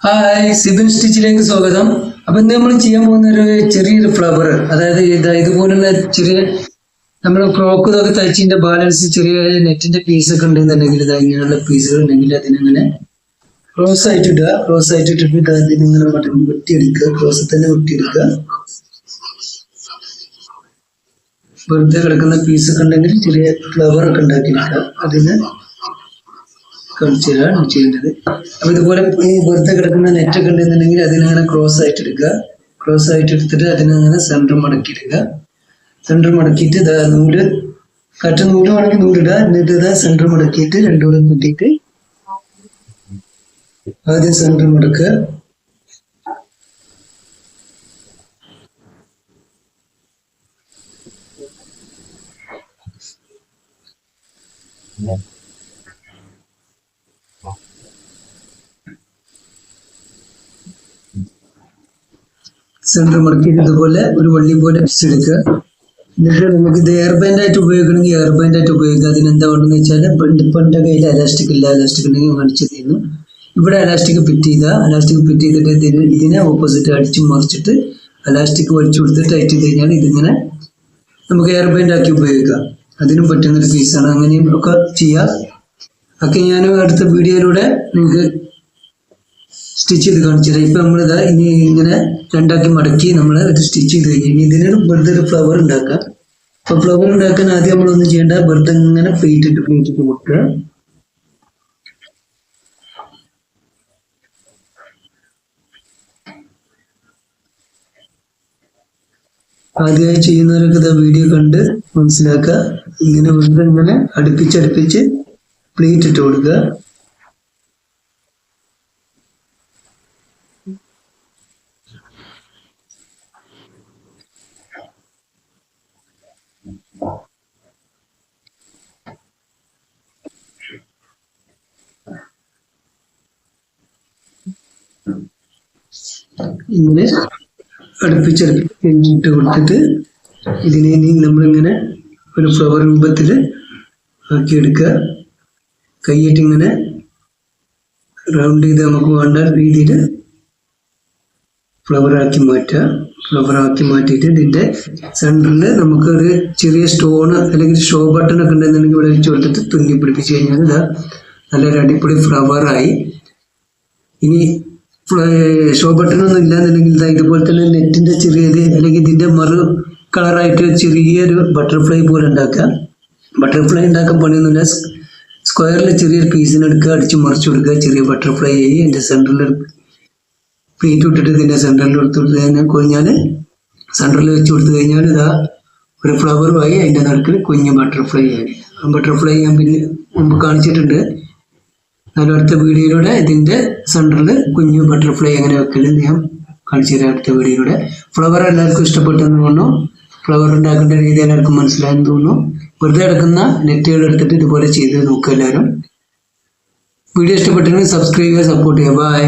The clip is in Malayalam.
ഹായ്, സിബിൻ സ്റ്റിച്ചിലേക്ക് സ്വാഗതം. അപ്പൊ ഇന്ന് നമ്മൾ ചെയ്യാൻ പോകുന്ന ഒരു ചെറിയൊരു ഫ്ലവർ, അതായത് ഇതുപോലുള്ള ചെറിയ നമ്മൾ ക്രോക്ക് ഇതൊക്കെ തയ്ച്ചിന്റെ ബാലൻസ് ചെറിയ നെറ്റിന്റെ പീസൊക്കെ ഉണ്ടെന്നുണ്ടെങ്കിൽ ഇങ്ങനെയുള്ള പീസുകൾ ഉണ്ടെങ്കിൽ അതിനങ്ങനെ ക്രോസ് ആയിട്ട് ഇടുക. ക്രോസ് ആയിട്ട് ഇട്ടിട്ട് അതിനിങ്ങനെ വെട്ടിയെടുക്കുക. ക്രോസ് തന്നെ വെട്ടിയെടുക്കുക. വെറുതെ കിടക്കുന്ന പീസൊക്കെ ഉണ്ടെങ്കിൽ ചെറിയ ഫ്ലവർ ഒക്കെ ഉണ്ടാക്കിയെടുക്കുക. അതിന് കാണിച്ചു തരാണ് ചെയ്യേണ്ടത്. അപ്പൊ ഇതുപോലെ ഈ വെറുതെ കിടക്കുന്ന നെറ്റൊക്കെ ഉണ്ടെന്നുണ്ടെങ്കിൽ അതിനങ്ങനെ ക്രോസ് ആയിട്ട് എടുക്കുക. ക്രോസ് ആയിട്ട് എടുത്തിട്ട് അതിനങ്ങനെ സെന്റർ മടക്കി എടുക്കുക. സെന്റർ മടക്കിയിട്ട് നൂല് നൂല് വേണമെങ്കിൽ നൂലിടുക. എന്നിട്ട് സെന്റർ മടക്കിയിട്ട് രണ്ടുകൂടെ കൂട്ടിയിട്ട് ആദ്യം സെന്റർ മടക്കുക. സെന്റർ മടക്കിയിട്ട് ഇതുപോലെ ഒരു വള്ളി പോലെ പിടിച്ചെടുക്കുക. എന്നിട്ട് നമുക്ക് ഇത് എയർ ബാൻഡ് ആയിട്ട് ഉപയോഗിക്കണമെങ്കിൽ എയർ ബാൻഡ് ആയിട്ട് ഉപയോഗിക്കുക. അതിനെന്താ വേണമെന്ന് വെച്ചാൽ ഇപ്പം എൻ്റെ കയ്യിൽ അലാസ്റ്റിക് ഇല്ല. അലാസ്റ്റിക് ഉണ്ടെങ്കിൽ കാണിച്ചു തരുന്നു. ഇവിടെ അലാസ്റ്റിക് ഫിറ്റ് ചെയ്തിട്ട് ഇതിനെ ഓപ്പോസിറ്റ് അടിച്ച് മറിച്ചിട്ട് അലാസ്റ്റിക് വലിച്ചു കൊടുത്ത് ടൈറ്റ് ചെയ്ത് കഴിഞ്ഞാൽ ഇതിങ്ങനെ നമുക്ക് എയർ ബാൻഡ് ആക്കി ഉപയോഗിക്കാം. അതിനും പറ്റുന്നൊരു പീസാണ്. അങ്ങനെയും ഒക്കെ ചെയ്യാം. ഒക്കെ ഞാൻ അടുത്ത വീഡിയോയിലൂടെ നിങ്ങൾക്ക് സ്റ്റിച്ച് ചെയ്ത് കാണിച്ചു തരാം. ഇപ്പൊ നമ്മളിതാ ഇനി ഇങ്ങനെ രണ്ടാക്കി മടക്കി നമ്മൾ ഇത് സ്റ്റിച്ച് ചെയ്ത് കഴിഞ്ഞാൽ ഇനി ഇതിന് വെറുതെ ഒരു ഫ്ലവർ ഉണ്ടാക്കാം. അപ്പൊ ഫ്ലവർ ഉണ്ടാക്കാൻ ആദ്യം നമ്മളൊന്നും ചെയ്യേണ്ട, വെറുതെ ഇങ്ങനെ പ്ലേറ്റ് ഇട്ട് കൊടുക്കുക. ആദ്യമായി ചെയ്യുന്നവരൊക്കെ ഇതാ വീഡിയോ കണ്ട് മനസ്സിലാക്കുക. ഇങ്ങനെ വെറുതെ ഇങ്ങനെ അടുപ്പിച്ച് പ്ലേറ്റ് ഇട്ട് കൊടുക്കുക. ഇങ്ങനെ അടുപ്പിച്ചിട്ട് കൊടുത്തിട്ട് ഇതിനെ ഇനി നമ്മളിങ്ങനെ ഒരു ഫ്ലവർ രൂപത്തിൽ ആക്കിയെടുക്കുക. കൈയിട്ട് ഇങ്ങനെ റൗണ്ട് ചെയ്ത് നമുക്ക് വേണ്ട രീതിയിൽ ഫ്ലവറാക്കി മാറ്റുക. ഫ്ലവറാക്കി മാറ്റിയിട്ട് ഇതിൻ്റെ സെൻറ്ററിൽ നമുക്ക് ഒരു ചെറിയ സ്റ്റോണ് അല്ലെങ്കിൽ ഷോ ബട്ടൺ ഒക്കെ ഉണ്ടെന്നുണ്ടെങ്കിൽ ഇവിടെ വെച്ച് കൊടുത്തിട്ട് തുന്നി പിടിപ്പിച്ച് കഴിഞ്ഞാൽ ഇതാ നല്ലൊരു അടിപൊളി ഫ്ലവറായി. ഇനി ഷോ ബട്ടൺ ഒന്നും ഇല്ലാന്നുണ്ടെങ്കിൽ ഇതുപോലെ തന്നെ നെറ്റിന്റെ ചെറിയത് അല്ലെങ്കിൽ ഇതിന്റെ മറു കളറായിട്ട് ചെറിയൊരു ബട്ടർഫ്ലൈ പോലെ ഉണ്ടാക്കുക. ബട്ടർഫ്ലൈ ഉണ്ടാക്കാൻ പണിയൊന്നുമില്ല. സ്ക്വയറിൽ ചെറിയൊരു പീസിനെടുക്കുക, അടിച്ച് മറിച്ച് കൊടുക്കുക. ചെറിയ ബട്ടർഫ്ലൈ ആയി എൻ്റെ സെൻറ്ററിൽ പ്ലേറ്റ് ഇട്ടിട്ട് ഇതിൻ്റെ സെൻറ്ററിൽ എടുത്ത് കൊടുത്ത് കഴിഞ്ഞാൽ കൊഞ്ഞാൽ സെൻറ്ററിൽ വെച്ച് കൊടുത്തു കഴിഞ്ഞാൽ ഇതാ ഒരു ഫ്ലവറുമായി അതിൻ്റെ നടുക്കിൽ കുഞ്ഞ് ബട്ടർഫ്ലൈ ആയി. ആ ബട്ടർഫ്ലൈ ഞാൻ പിന്നെ മുമ്പ് കാണിച്ചിട്ടുണ്ട്. എന്നാലും അടുത്ത വീഡിയോയിലൂടെ ഇതിൻ്റെ സെൻറ്ററിൽ കുഞ്ഞു ബട്ടർഫ്ലൈ എങ്ങനെ വെക്കലെന്ന് ഞാൻ കാണിച്ചു തരാം അടുത്ത വീഡിയോയിലൂടെ. ഫ്ലവർ എല്ലാവർക്കും ഇഷ്ടപ്പെട്ടെന്ന് തോന്നുന്നു. ഫ്ലവർ ഉണ്ടാക്കേണ്ട രീതി എല്ലാവർക്കും മനസ്സിലായെന്ന് തോന്നുന്നു. വെറുതെ കിടക്കുന്ന നെറ്റുകൾ എടുത്തിട്ട് ഇതുപോലെ ചെയ്ത് നോക്കുക എല്ലാവരും. വീഡിയോ ഇഷ്ടപ്പെട്ടെങ്കിൽ സബ്സ്ക്രൈബ് ചെയ്യുക, സപ്പോർട്ട് ചെയ്യുക. ബൈ.